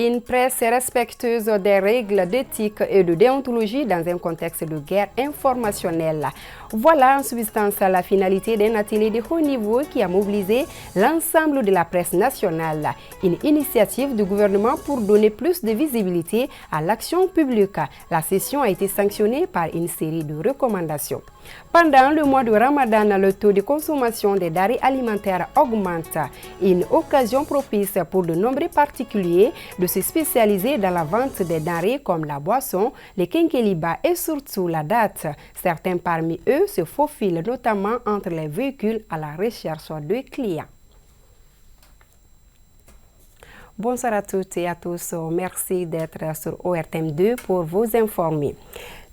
Une presse respectueuse des règles d'éthique et de déontologie dans un contexte de guerre informationnelle. Voilà en substance la finalité d'un atelier de haut niveau qui a mobilisé l'ensemble de la presse nationale. Une initiative du gouvernement pour donner plus de visibilité à l'action publique. La session a été sanctionnée par une série de recommandations. Pendant le mois de Ramadan, le taux de consommation des denrées alimentaires augmente. Une occasion propice pour de nombreux particuliers de se spécialiser dans la vente des denrées comme la boisson, les quinqueliba et surtout la date. Certains parmi eux se faufilent notamment entre les véhicules à la recherche de clients. Bonsoir à toutes et à tous. Merci d'être sur ORTM2 pour vous informer.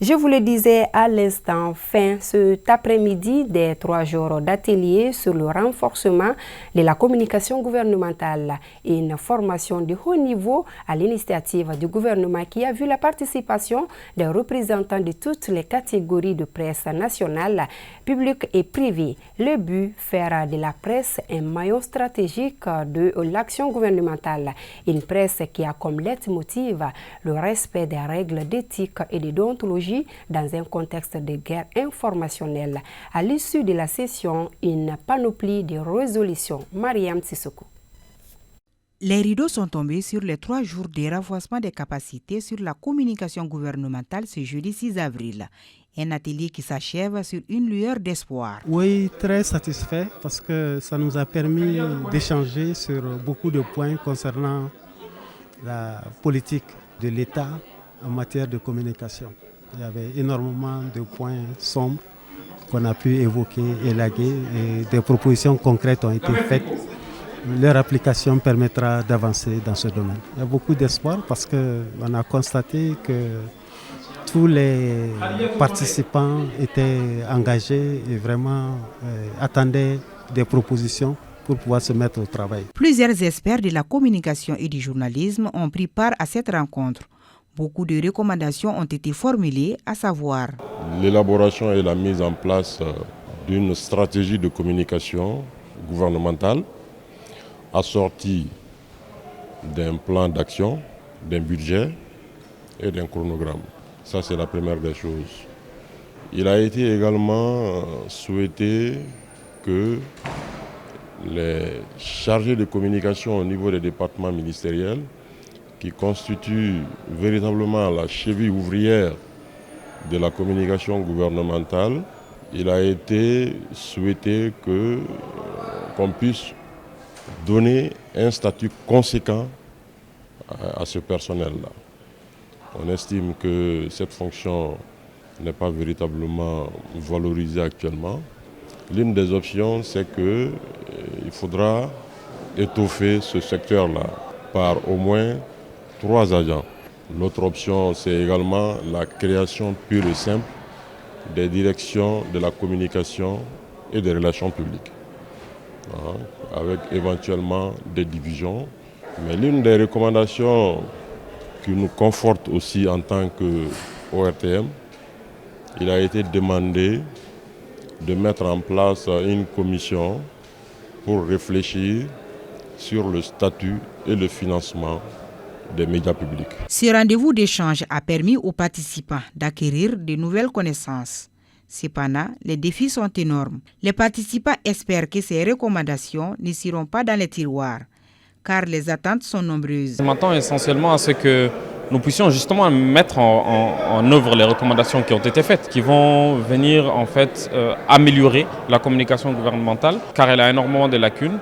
Je vous le disais à l'instant, fin cet après-midi des 3 jours d'atelier sur le renforcement de la communication gouvernementale et une formation de haut niveau à l'initiative du gouvernement qui a vu la participation des représentants de toutes les catégories de presse nationale, publique et privée. Le but, faire de la presse un maillon stratégique de l'action gouvernementale. Une presse qui a comme leitmotiv le respect des règles d'éthique et de déontologie dans un contexte de guerre informationnelle. À l'issue de la session, une panoplie de résolutions. Mariam Tsissoko. Les rideaux sont tombés sur les 3 jours de renforcement des capacités sur la communication gouvernementale ce jeudi 6 avril. Un atelier qui s'achève sur une lueur d'espoir. Oui, très satisfait parce que ça nous a permis d'échanger sur beaucoup de points concernant la politique de l'État en matière de communication. Il y avait énormément de points sombres qu'on a pu évoquer, élaguer et des propositions concrètes ont été faites. Leur application permettra d'avancer dans ce domaine. Il y a beaucoup d'espoir parce qu'on a constaté que tous les participants étaient engagés et vraiment attendaient des propositions pour pouvoir se mettre au travail. Plusieurs experts de la communication et du journalisme ont pris part à cette rencontre. Beaucoup de recommandations ont été formulées, à savoir l'élaboration et la mise en place d'une stratégie de communication gouvernementale assortie d'un plan d'action, d'un budget et d'un chronogramme. Ça, c'est la première des choses. Il a été également souhaité que les chargés de communication au niveau des départements ministériels qui constitue véritablement la cheville ouvrière de la communication gouvernementale, il a été souhaité qu'on puisse donner un statut conséquent à ce personnel-là. On estime que cette fonction n'est pas véritablement valorisée actuellement. L'une des options, c'est qu'il faudra étoffer ce secteur-là par au moins 3 agents. L'autre option, c'est également la création pure et simple des directions de la communication et des relations publiques, avec éventuellement des divisions. Mais l'une des recommandations qui nous conforte aussi en tant qu'ORTM, il a été demandé de mettre en place une commission pour réfléchir sur le statut et le financement des médias publics. Ce rendez-vous d'échange a permis aux participants d'acquérir de nouvelles connaissances. Cependant, les défis sont énormes. Les participants espèrent que ces recommandations ne seront pas dans les tiroirs, car les attentes sont nombreuses. Je m'attends essentiellement à ce que nous puissions justement mettre en œuvre les recommandations qui ont été faites, qui vont venir en fait améliorer la communication gouvernementale, car elle a énormément de lacunes.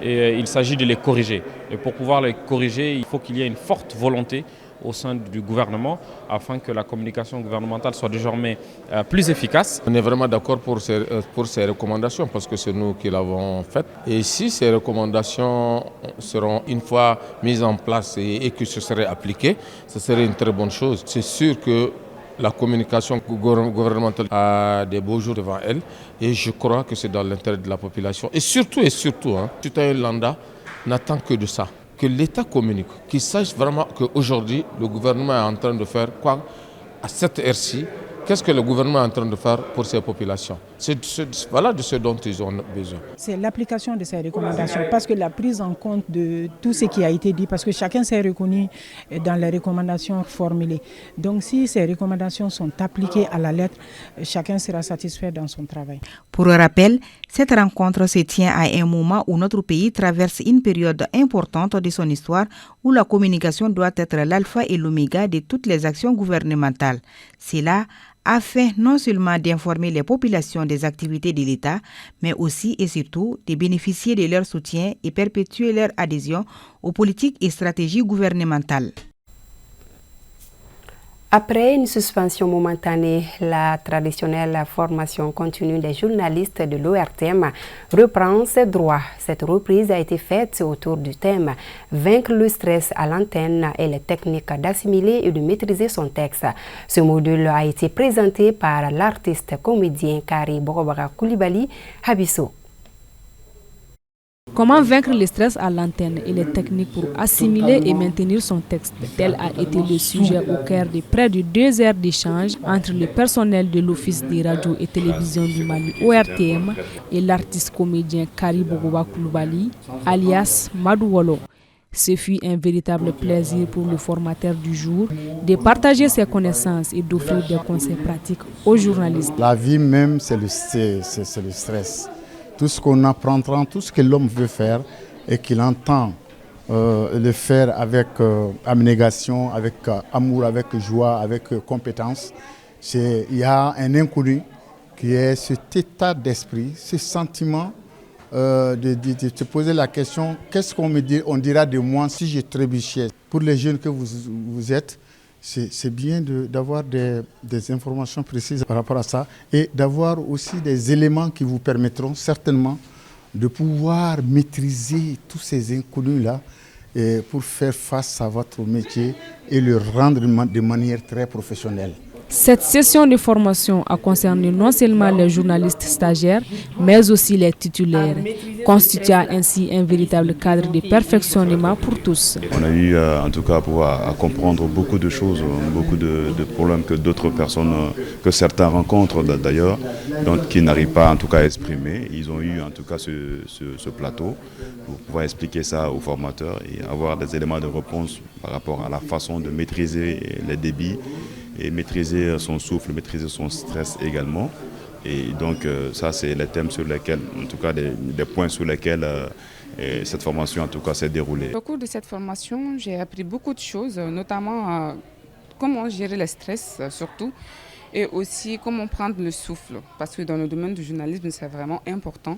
Et il s'agit de les corriger. Et pour pouvoir les corriger, il faut qu'il y ait une forte volonté au sein du gouvernement afin que la communication gouvernementale soit désormais plus efficace. On est vraiment d'accord pour ces recommandations parce que c'est nous qui l'avons faites. Et si ces recommandations seront une fois mises en place et que ce serait appliqué, ce serait une très bonne chose. C'est sûr que la communication gouvernementale a des beaux jours devant elle et je crois que c'est dans l'intérêt de la population. Et surtout, citoyen lambda n'attend que de ça, que l'État communique, qu'il sache vraiment qu'aujourd'hui, le gouvernement est en train de faire quoi à cette heure-ci. Qu'est-ce que le gouvernement est en train de faire pour ces populations? Voilà de ce dont ils ont besoin. C'est l'application de ces recommandations, parce que la prise en compte de tout ce qui a été dit, parce que chacun s'est reconnu dans les recommandations formulées. Donc si ces recommandations sont appliquées à la lettre, chacun sera satisfait dans son travail. Pour rappel, cette rencontre se tient à un moment où notre pays traverse une période importante de son histoire où la communication doit être l'alpha et l'oméga de toutes les actions gouvernementales. C'est là afin non seulement d'informer les populations des activités de l'État, mais aussi et surtout de bénéficier de leur soutien et perpétuer leur adhésion aux politiques et stratégies gouvernementales. Après une suspension momentanée, la traditionnelle formation continue des journalistes de l'ORTM reprend ses droits. Cette reprise a été faite autour du thème « Vaincre le stress à l'antenne et les techniques d'assimiler et de maîtriser son texte ». Ce module a été présenté par l'artiste comédien Kari Borobara Koulibaly Habisso. Comment vaincre le stress à l'antenne et les techniques pour assimiler et maintenir son texte. Tel a été le sujet au cœur de près de 2 heures d'échange entre le personnel de l'Office des radios et télévisions du Mali ORTM et l'artiste comédien Kari Borobara Koulibaly, alias Madouolo. Ce fut un véritable plaisir pour le formateur du jour de partager ses connaissances et d'offrir des conseils pratiques aux journalistes. La vie même, c'est le stress. Tout ce qu'on apprendra, tout ce que l'homme veut faire et qu'il entend le faire avec abnégation, avec amour, avec joie, avec compétence, il y a un inconnu qui est cet état d'esprit, ce sentiment de te poser la question, qu'est-ce qu'on dira de moi si je trébuchais. Pour les jeunes que vous êtes, c'est bien d'avoir des informations précises par rapport à ça et d'avoir aussi des éléments qui vous permettront certainement de pouvoir maîtriser tous ces inconnus-là pour faire face à votre métier et le rendre de manière très professionnelle. Cette session de formation a concerné non seulement les journalistes stagiaires, mais aussi les titulaires, constituant ainsi un véritable cadre de perfectionnement pour tous. On a eu en tout cas à comprendre beaucoup de choses, beaucoup de problèmes que d'autres personnes, que certains rencontrent d'ailleurs, donc qui n'arrivent pas en tout cas à exprimer. Ils ont eu en tout cas ce plateau pour pouvoir expliquer ça aux formateurs et avoir des éléments de réponse par rapport à la façon de maîtriser les débits et maîtriser son souffle, maîtriser son stress également. Et donc ça, c'est les thèmes sur lesquels, en tout cas des points sur lesquels cette formation en tout cas s'est déroulée. Au cours de cette formation, j'ai appris beaucoup de choses, notamment comment gérer le stress surtout, et aussi comment prendre le souffle, parce que dans le domaine du journalisme, c'est vraiment important.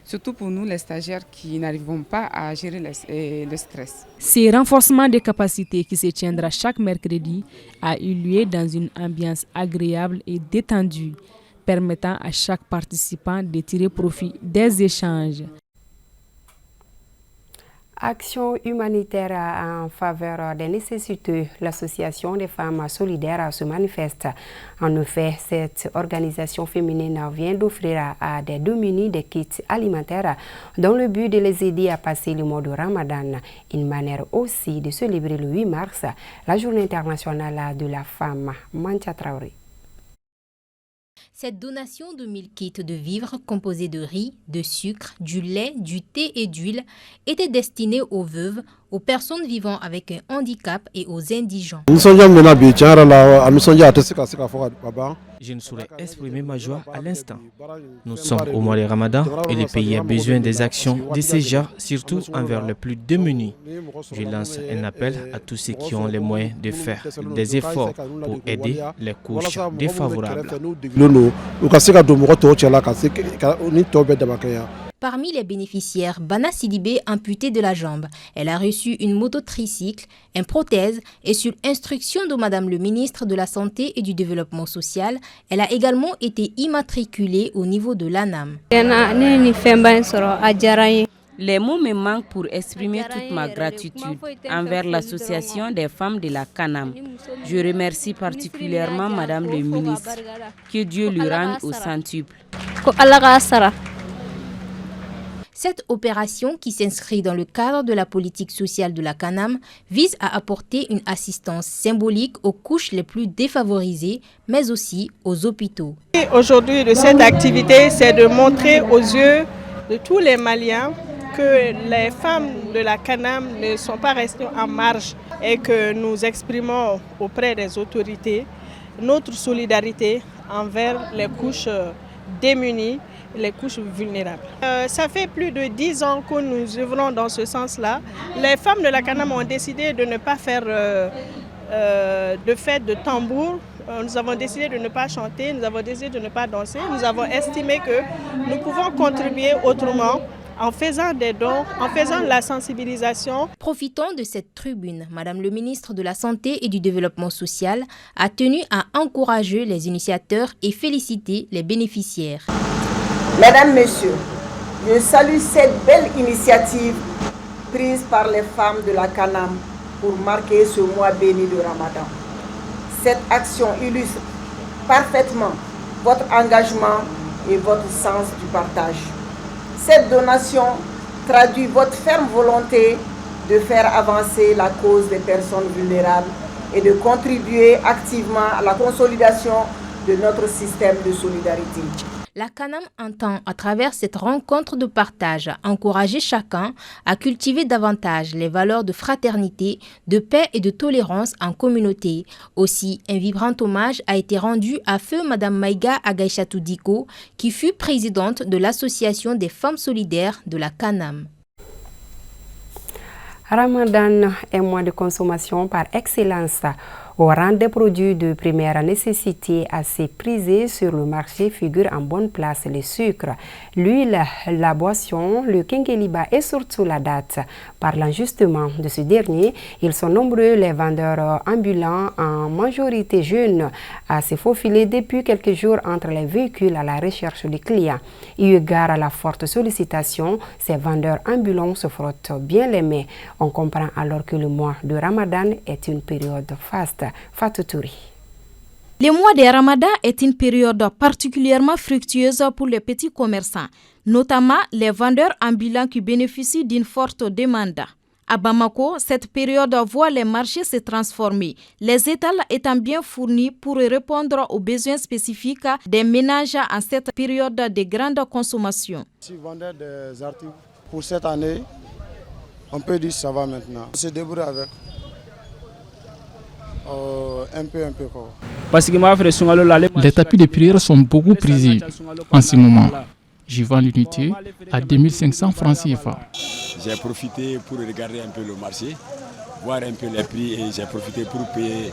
Surtout pour nous, les stagiaires qui n'arrivons pas à gérer le stress. Ce renforcement des capacités qui se tiendra chaque mercredi a eu lieu dans une ambiance agréable et détendue, permettant à chaque participant de tirer profit des échanges. Action humanitaire en faveur des nécessiteux. L'association des femmes solidaires se manifeste. En effet, cette organisation féminine vient d'offrir à des démunis des kits alimentaires dans le but de les aider à passer le mois de Ramadan. Une manière aussi de célébrer le 8 mars, la journée internationale de la femme. Mancha Traoré. Cette donation de 1000 kits de vivres composés de riz, de sucre, du lait, du thé et d'huile était destinée aux veuves, aux personnes vivant avec un handicap et aux indigents. Je ne saurais exprimer ma joie à l'instant. Nous sommes au mois de Ramadan et le pays a besoin des actions de ces genres, surtout envers les plus démunis. Je lance un appel à tous ceux qui ont les moyens de faire des efforts pour aider les couches défavorables. Parmi les bénéficiaires, Bana Sidibé, amputée de la jambe. Elle a reçu une moto-tricycle, une prothèse et sur instruction de Madame le ministre de la Santé et du Développement social, elle a également été immatriculée au niveau de l'ANAM. Les mots me manquent pour exprimer toute ma gratitude envers l'association des femmes de la Canam. Je remercie particulièrement Madame le ministre. Que Dieu lui rende au centuple. Cette opération, qui s'inscrit dans le cadre de la politique sociale de la CANAM, vise à apporter une assistance symbolique aux couches les plus défavorisées, mais aussi aux hôpitaux. Aujourd'hui, de cette activité, c'est de montrer aux yeux de tous les Maliens que les femmes de la CANAM ne sont pas restées en marge et que nous exprimons auprès des autorités notre solidarité envers les couches démunies, les couches vulnérables. Ça fait plus de 10 ans que nous œuvrons dans ce sens-là. Les femmes de la CANAM ont décidé de ne pas faire de fête de tambour. Nous avons décidé de ne pas chanter, nous avons décidé de ne pas danser. Nous avons estimé que nous pouvons contribuer autrement en faisant des dons, en faisant de la sensibilisation. Profitant de cette tribune, Madame le ministre de la Santé et du Développement social a tenu à encourager les initiateurs et féliciter les bénéficiaires. Mesdames, Messieurs, je salue cette belle initiative prise par les femmes de la CANAM pour marquer ce mois béni de Ramadan. Cette action illustre parfaitement votre engagement et votre sens du partage. Cette donation traduit votre ferme volonté de faire avancer la cause des personnes vulnérables et de contribuer activement à la consolidation de notre système de solidarité. La CANAM entend, à travers cette rencontre de partage, encourager chacun à cultiver davantage les valeurs de fraternité, de paix et de tolérance en communauté. Aussi, un vibrant hommage a été rendu à feu Madame Maïga Agaïchatou Diko, qui fut présidente de l'Association des femmes solidaires de la CANAM. Ramadan est mois de consommation par excellence. Au rang des produits de première nécessité assez prisés sur le marché figurent en bonne place le sucre, l'huile, la boisson, le kénkéliba et surtout la date. Parlant justement de ce dernier, ils sont nombreux les vendeurs ambulants, en majorité jeunes, à se faufiler depuis quelques jours entre les véhicules à la recherche des clients. Eu égard à la forte sollicitation, ces vendeurs ambulants se frottent bien les mains. On comprend alors que le mois de Ramadan est une période faste. Fatou Touri. Le mois de Ramadan est une période particulièrement fructueuse pour les petits commerçants, notamment les vendeurs ambulants qui bénéficient d'une forte demande. À Bamako, cette période voit les marchés se transformer, les étals étant bien fournis pour répondre aux besoins spécifiques des ménages en cette période de grande consommation. Si vendeur des articles pour cette année, on peut dire que ça va maintenant. On se débrouille avec. Un peu quoi. Les tapis de prière sont beaucoup prisés en ce moment. J'y vends l'unité à 2500 francs CFA. J'ai profité pour regarder un peu le marché, voir un peu les prix et j'ai profité pour payer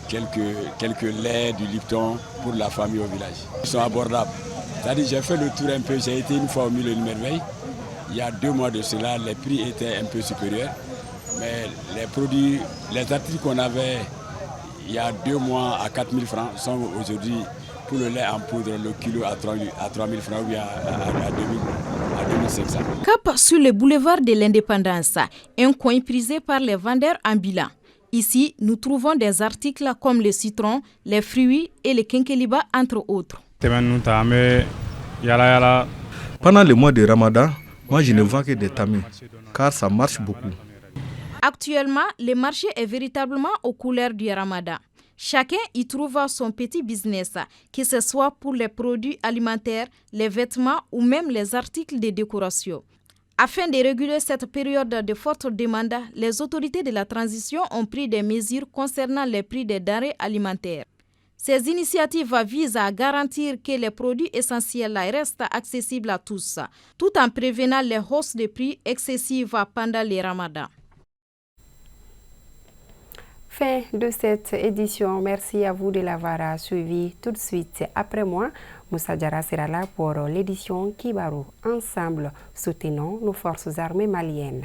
quelques laits du Lipton pour la famille au village. Ils sont abordables. C'est-à-dire j'ai fait le tour un peu, j'ai été une fois au Milieu de Merveille. Il y a 2 mois de cela, les prix étaient un peu supérieurs. Mais les produits, les articles qu'on avait il y a 2 mois à 4 000 francs sont aujourd'hui pour le lait en poudre, le kilo à 3 000 francs ou à 2500. Cap sur le boulevard de l'Indépendance, un coin prisé par les vendeurs ambulants. Ici, nous trouvons des articles comme le citron, les fruits et le kénkéliba, entre autres. Pendant le mois de Ramadan, moi je ne vends que des tamis, car ça marche beaucoup. Actuellement, le marché est véritablement aux couleurs du Ramadan. Chacun y trouve son petit business, que ce soit pour les produits alimentaires, les vêtements ou même les articles de décoration. Afin de réguler cette période de forte demande, les autorités de la transition ont pris des mesures concernant les prix des denrées alimentaires. Ces initiatives visent à garantir que les produits essentiels restent accessibles à tous, tout en prévenant les hausses de prix excessives pendant le Ramadan. Fin de cette édition. Merci à vous de l'avoir suivi. Tout de suite après moi, Moussa Diarra sera là pour l'édition Kibarou. Ensemble, soutenons nos forces armées maliennes.